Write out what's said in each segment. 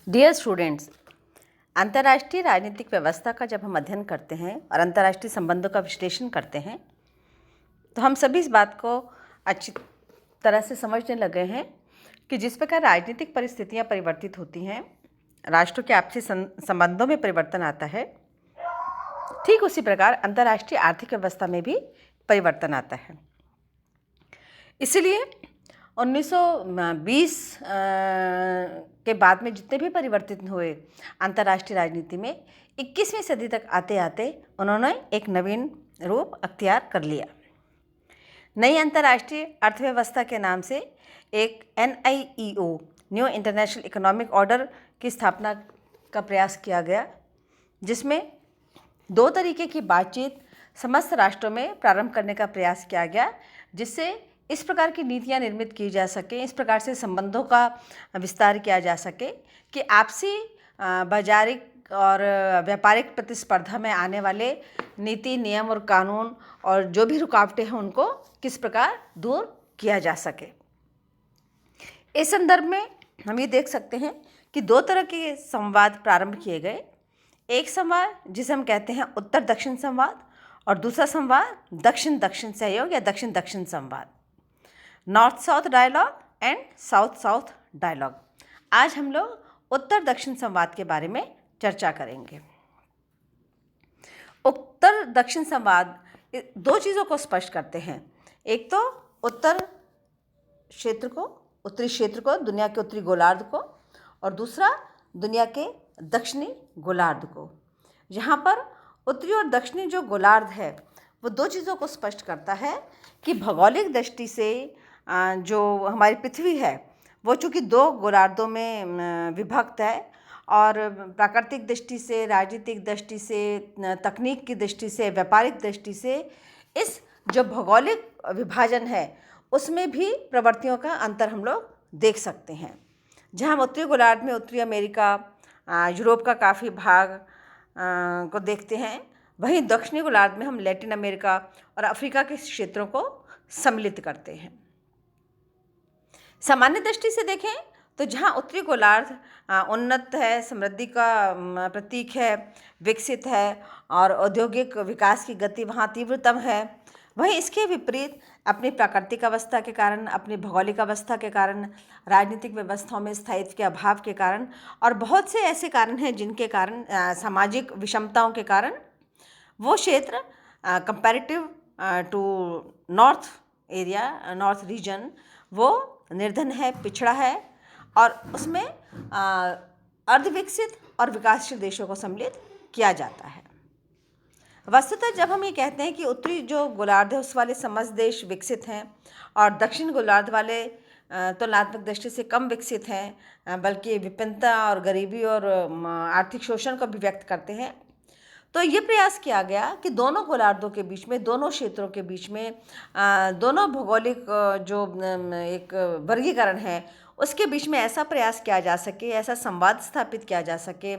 Dear students, अंतर्राष्ट्रीय राजनीतिक व्यवस्था का जब हम अध्ययन करते हैं और अंतर्राष्ट्रीय संबंधों का विश्लेषण करते हैं तो हम सभी इस बात को अच्छी तरह से समझने लगे हैं कि जिस प्रकार राजनीतिक परिस्थितियां परिवर्तित होती हैं, राष्ट्रों के आपसी संबंधों में परिवर्तन आता है, ठीक उसी प्रकार अंतर्राष्ट्रीय आर्थिक व्यवस्था में भी परिवर्तन आता है। इसलिए 1920 के बाद में जितने भी परिवर्तन हुए अंतर्राष्ट्रीय राजनीति में, 21वीं सदी तक आते आते उन्होंने एक नवीन रूप अख्तियार कर लिया। नई अंतर्राष्ट्रीय अर्थव्यवस्था के नाम से एक NIEO new international economic order की स्थापना का प्रयास किया गया, जिसमें दो तरीके की बातचीत समस्त राष्ट्रों में प्रारंभ करने का प्रयास किया गया, जिससे इस प्रकार की नीतियां निर्मित की जा सके, इस प्रकार से संबंधों का विस्तार किया जा सके कि आपसी बाजारिक और व्यापारिक प्रतिस्पर्धा में आने वाले नीति, नियम और कानून और जो भी रुकावटें हैं उनको किस प्रकार दूर किया जा सके। इस संदर्भ में हम ये देख सकते हैं कि दो तरह के संवाद प्रारंभ किए गए। एक संवाद जिसे हम कहते हैं उत्तर दक्षिण संवाद और दूसरा संवाद दक्षिण दक्षिण सहयोग या दक्षिण दक्षिण संवाद, north south dialogue and south south dialogue. आज हम लोग उत्तर दक्षिण संवाद के बारे में चर्चा करेंगे। उत्तर दक्षिण संवाद दो चीज़ों को स्पष्ट करते हैं। एक तो उत्तरी क्षेत्र को, दुनिया के उत्तरी गोलार्ध को, और दूसरा दुनिया के दक्षिणी गोलार्ध को। यहाँ पर उत्तरी और दक्षिणी जो गोलार्ध है वो दो चीज़ों को स्पष्ट करता है कि भौगोलिक दृष्टि से जो हमारी पृथ्वी है वो चूँकि दो गोलार्धों में विभक्त है, और प्राकृतिक दृष्टि से, राजनीतिक दृष्टि से, तकनीक की दृष्टि से, व्यापारिक दृष्टि से इस जो भौगोलिक विभाजन है उसमें भी प्रवृत्तियों का अंतर हम लोग देख सकते हैं। जहाँ हम उत्तरी गोलार्ध में उत्तरी अमेरिका, यूरोप का काफ़ी भाग को देखते हैं, वहीं दक्षिणी गोलार्ध में हम लैटिन अमेरिका और अफ्रीका के क्षेत्रों को सम्मिलित करते हैं। सामान्य दृष्टि से देखें तो जहाँ उत्तरी गोलार्ध उन्नत है, समृद्धि का प्रतीक है, विकसित है और औद्योगिक विकास की गति वहाँ तीव्रतम है, वहीं इसके विपरीत अपनी प्राकृतिक अवस्था के कारण, अपनी भौगोलिक अवस्था के कारण, राजनीतिक व्यवस्थाओं में स्थायित्व के अभाव के कारण और बहुत से ऐसे कारण हैं जिनके कारण, सामाजिक विषमताओं के कारण, वो क्षेत्र comparative to north area, north region, वो निर्धन है, पिछड़ा है और उसमें अर्धविकसित और विकासशील देशों को सम्मिलित किया जाता है। वस्तुतः जब हम ये कहते हैं कि उत्तरी जो गोलार्ध है उस वाले समस्त देश विकसित हैं और दक्षिण गोलार्ध वाले तुलनात्मक दृष्टि से कम विकसित हैं, बल्कि विभिन्नता और गरीबी और आर्थिक शोषण को भी व्यक्त करते हैं, तो ये प्रयास किया गया कि दोनों गोलार्धों के बीच में, दोनों क्षेत्रों के बीच में, दोनों भौगोलिक जो एक वर्गीकरण है उसके बीच में ऐसा प्रयास किया जा सके, ऐसा संवाद स्थापित किया जा सके,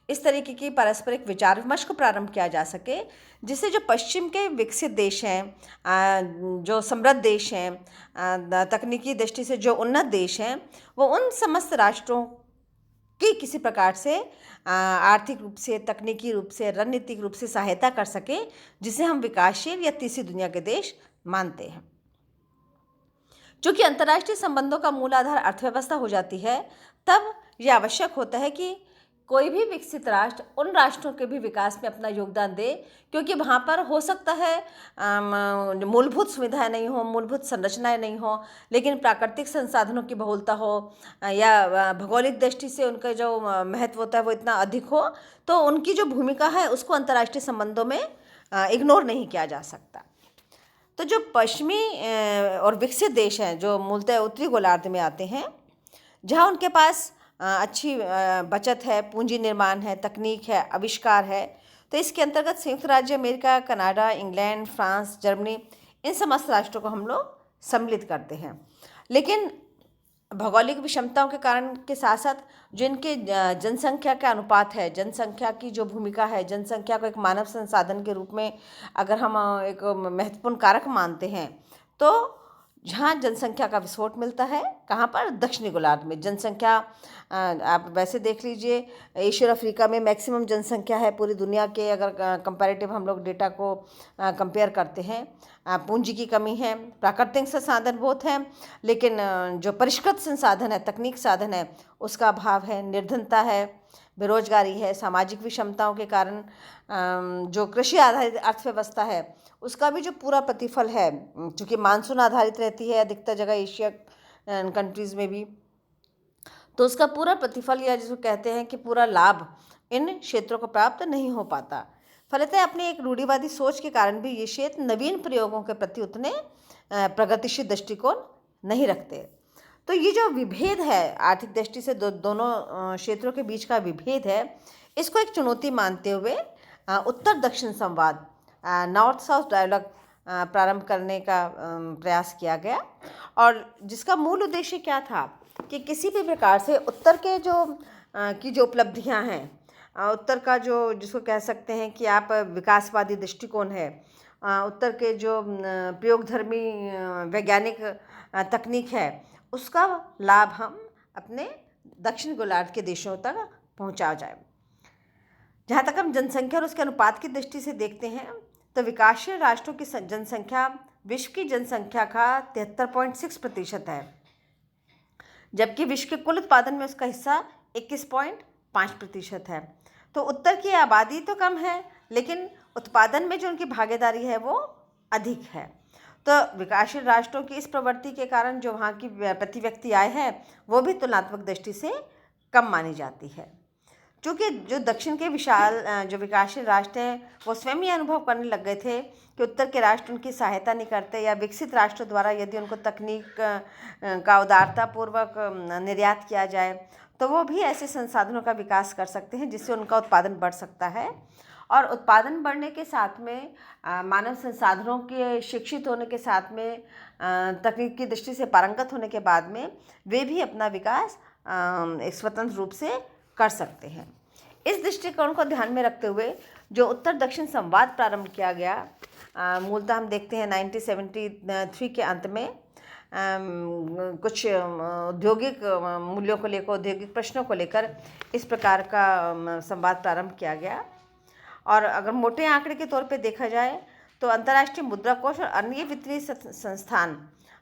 इस तरीके की पारस्परिक विचार विमर्श को प्रारंभ किया जा सके, जिससे जो पश्चिम के विकसित देश हैं, जो समृद्ध देश हैं, तकनीकी दृष्टि से जो उन्नत देश हैं, वो उन समस्त राष्ट्रों की किसी प्रकार से आर्थिक रूप से, तकनीकी रूप से, रणनीतिक रूप से सहायता कर सके, जिसे हम विकासशील या तीसरी दुनिया के देश मानते हैं। चूँकि अंतर्राष्ट्रीय संबंधों का मूल आधार अर्थव्यवस्था हो जाती है, तब यह आवश्यक होता है कि कोई भी विकसित राष्ट्र उन राष्ट्रों के भी विकास में अपना योगदान दे, क्योंकि वहाँ पर हो सकता है मूलभूत सुविधाएं नहीं हो, मूलभूत संरचनाएं नहीं हो, लेकिन प्राकृतिक संसाधनों की बहुलता हो या भौगोलिक दृष्टि से उनका जो महत्व होता है वो इतना अधिक हो, तो उनकी जो भूमिका है उसको अंतर्राष्ट्रीय संबंधों में इग्नोर नहीं किया जा सकता। तो जो पश्चिमी और विकसित देश हैं, जो मूलतः उत्तरी गोलार्ध में आते हैं, जहाँ उनके पास अच्छी बचत है, पूंजी निर्माण है, तकनीक है, आविष्कार है, तो इसके अंतर्गत संयुक्त राज्य America, Canada, England, France, Germany, इन समस्त राष्ट्रों को हम लोग सम्मिलित करते हैं। लेकिन भौगोलिक विषमताओं के कारण के साथ साथ जो इनके जनसंख्या का अनुपात है, जनसंख्या की जो भूमिका है, जनसंख्या को एक मानव संसाधन के रूप में अगर हम एक महत्वपूर्ण कारक मानते हैं, तो जहाँ जनसंख्या का विस्फोट मिलता है, कहाँ पर? दक्षिणी गोलार्ध में जनसंख्या आप वैसे देख लीजिए, एशिया और अफ्रीका में मैक्सिमम जनसंख्या है पूरी दुनिया के, अगर कंपैरेटिव हम लोग डेटा को कंपेयर करते हैं। पूंजी की कमी है, प्राकृतिक संसाधन बहुत हैं, लेकिन जो परिष्कृत संसाधन है, तकनीक साधन है, उसका अभाव है। निर्धनता है, बेरोजगारी है, सामाजिक विषमताओं के कारण जो कृषि आधारित अर्थव्यवस्था है उसका भी जो पूरा प्रतिफल है, चूँकि मानसून आधारित रहती है अधिकतर जगह एशिया कंट्रीज़ में भी, तो उसका पूरा प्रतिफल या जिसको कहते हैं कि पूरा लाभ इन क्षेत्रों को प्राप्त नहीं हो पाता। फलतः अपनी एक रूढ़िवादी सोच के कारण भी ये क्षेत्र नवीन प्रयोगों के प्रति उतने प्रगतिशील दृष्टिकोण नहीं रखते। तो ये जो विभेद है आर्थिक दृष्टि से दोनों क्षेत्रों के बीच का विभेद है, इसको एक चुनौती मानते हुए उत्तर दक्षिण संवाद, नॉर्थ साउथ डायलॉग प्रारंभ करने का प्रयास किया गया। और जिसका मूल उद्देश्य क्या था कि किसी भी प्रकार से उत्तर के जो उपलब्धियां हैं, उत्तर का जो जिसको कह सकते हैं कि आप विकासवादी दृष्टिकोण है, उत्तर के जो प्रयोगधर्मी वैज्ञानिक तकनीक है, उसका लाभ हम अपने दक्षिण गोलार्ध के देशों तक पहुंचा जाए। जहाँ तक हम जनसंख्या और उसके अनुपात की दृष्टि से देखते हैं तो विकासशील राष्ट्रों की जनसंख्या विश्व की जनसंख्या का 73.6% है, जबकि विश्व के कुल उत्पादन में उसका हिस्सा 21.5% है। तो उत्तर की आबादी तो कम है, लेकिन उत्पादन में जो उनकी भागीदारी है वो अधिक है। तो विकासशील राष्ट्रों की इस प्रवृत्ति के कारण जो वहाँ की प्रति व्यक्ति आय है वो भी तुलनात्मक दृष्टि से कम मानी जाती है। क्योंकि जो दक्षिण के विशाल जो विकासशील राष्ट्र हैं वो स्वयं ही अनुभव करने लग गए थे कि उत्तर के राष्ट्र उनकी सहायता नहीं करते, या विकसित राष्ट्रों द्वारा यदि उनको तकनीक का उदारतापूर्वक निर्यात किया जाए तो वो भी ऐसे संसाधनों का विकास कर सकते हैं जिससे उनका उत्पादन बढ़ सकता है। और उत्पादन बढ़ने के साथ में मानव संसाधनों के शिक्षित होने के साथ में तकनीक की दृष्टि से पारंगत होने के बाद में वे भी अपना विकास एक स्वतंत्र रूप से कर सकते हैं। इस दृष्टिकोण को ध्यान में रखते हुए जो उत्तर दक्षिण संवाद प्रारंभ किया गया, मूलतः हम देखते हैं 1973 के अंत में कुछ औद्योगिक मूल्यों को लेकर, औद्योगिक प्रश्नों को लेकर इस प्रकार का संवाद प्रारंभ किया गया। और अगर मोटे आंकड़े के तौर पे देखा जाए तो अंतर्राष्ट्रीय मुद्रा कोष और अन्य वित्तीय संस्थान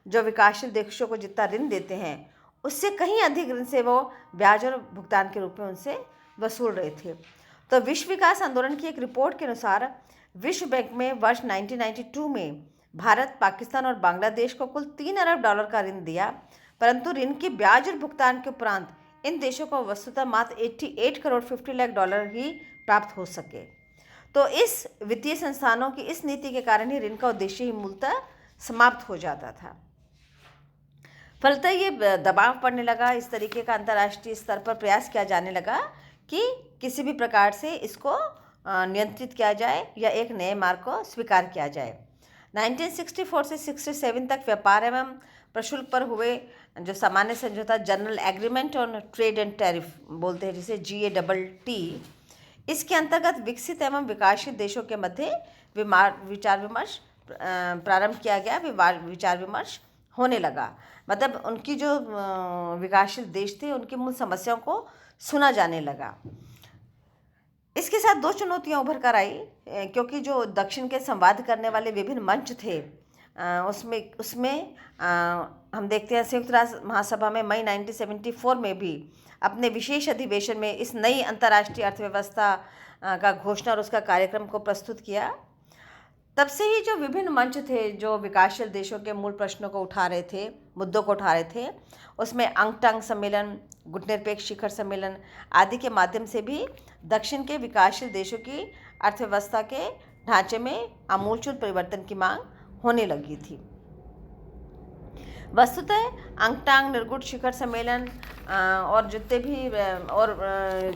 जो विकासशील देशों को जितना ऋण देते हैं उससे कहीं अधिक ऋण से वो ब्याज और भुगतान के रूप में उनसे वसूल रहे थे। तो विश्व विकास आंदोलन की एक रिपोर्ट के अनुसार विश्व बैंक में वर्ष 1992 में भारत, पाकिस्तान और बांग्लादेश को कुल 3 अरब डॉलर का ऋण दिया, परंतु ऋण के ब्याज और भुगतान के उपरांत इन देशों को वस्तुतः मात्र 88 करोड़ 50 लाख डॉलर ही प्राप्त हो सके। तो इस वित्तीय संस्थानों की इस नीति के कारण ही ऋण का उद्देश्य ही मूलतः समाप्त हो जाता था। फलतः ये दबाव पड़ने लगा, इस तरीके का अंतर्राष्ट्रीय स्तर पर प्रयास किया जाने लगा कि किसी भी प्रकार से इसको नियंत्रित किया जाए या एक नए मार्ग को स्वीकार किया जाए। 1964 से 67 तक व्यापार एवं प्रशुल्क पर हुए जो सामान्य समझौता, general agreement on trade and tariff बोलते हैं जिसे GATT, इसके अंतर्गत विकसित एवं विकासशील देशों के मध्य विचार विमर्श प्रारंभ किया गया, विचार विमर्श होने लगा। मतलब उनकी जो विकासशील देश थे उनकी मूल समस्याओं को सुना जाने लगा। इसके साथ 2 चुनौतियां उभर कर आई, क्योंकि जो दक्षिण के संवाद करने वाले विभिन्न मंच थे उसमें हम देखते हैं संयुक्त राष्ट्र महासभा में मई 1974 में भी अपने विशेष अधिवेशन में इस नई अंतर्राष्ट्रीय अर्थव्यवस्था का घोषणा और उसका कार्यक्रम को प्रस्तुत किया। तब से ही जो विभिन्न मंच थे जो विकासशील देशों के मूल प्रश्नों को उठा रहे थे, मुद्दों को उठा रहे थे, उसमें अंगटंग सम्मेलन, गुटनिरपेक्ष शिखर सम्मेलन आदि के माध्यम से भी दक्षिण के विकासशील देशों की अर्थव्यवस्था के ढांचे में आमूलचूल परिवर्तन की मांग होने लगी थी। वस्तुतः अंगटंग, निर्गुट शिखर सम्मेलन और जितने भी और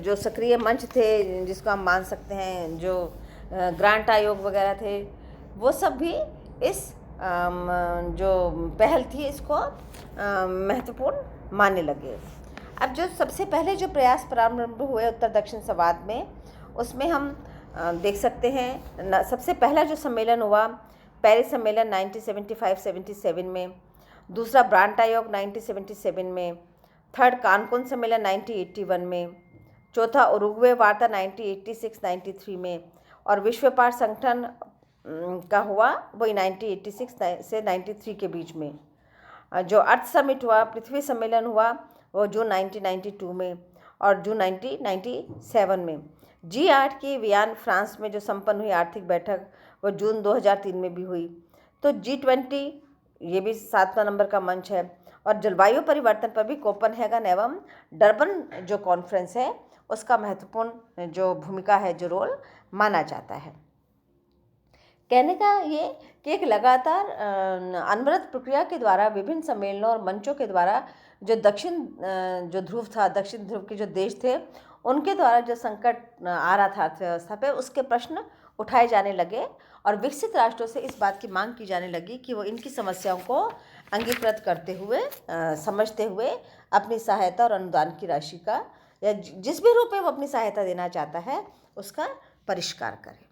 जो सक्रिय मंच थे जिसको हम मान सकते हैं, जो ग्रांट आयोग वगैरह थे, वो सब भी इस जो पहल थी इसको महत्वपूर्ण मानने लगे। अब जो सबसे पहले जो प्रयास प्रारंभ हुए उत्तर दक्षिण संवाद में, उसमें हम देख सकते हैं सबसे पहला जो सम्मेलन हुआ पेरिस सम्मेलन 1975-77 में, दूसरा ब्रांट आयोग 1977 में, थर्ड कानकुन सम्मेलन 1981 में, चौथा उरुग्वे वार्ता 1986-93 में, और विश्व व्यापार संगठन का हुआ वही 1986 से 93 के बीच में। जो अर्थ समिट हुआ, पृथ्वी सम्मेलन हुआ, वो जून 1992 में और जून 1997 में। G8 की वियना फ्रांस में जो संपन्न हुई आर्थिक बैठक, वो जून 2003 में भी हुई। तो G20 ये भी 7वां नंबर का मंच है। और जलवायु परिवर्तन पर भी कोपेनहेगन एवं डरबन जो कॉन्फ्रेंस है, उसका महत्वपूर्ण जो भूमिका है, जो रोल माना जाता है। कहने का ये कि एक लगातार अनवरत प्रक्रिया के द्वारा विभिन्न सम्मेलनों और मंचों के द्वारा जो दक्षिण जो ध्रुव था, दक्षिण ध्रुव के जो देश थे, उनके द्वारा जो संकट आ रहा था अर्थव्यवस्था पे, उसके प्रश्न उठाए जाने लगे और विकसित राष्ट्रों से इस बात की मांग की जाने लगी कि वो इनकी समस्याओं को अंगीकृत करते हुए, समझते हुए अपनी सहायता और अनुदान की राशि का, या जिस भी रूप में वो अपनी सहायता देना चाहता है, उसका परिष्कार करें।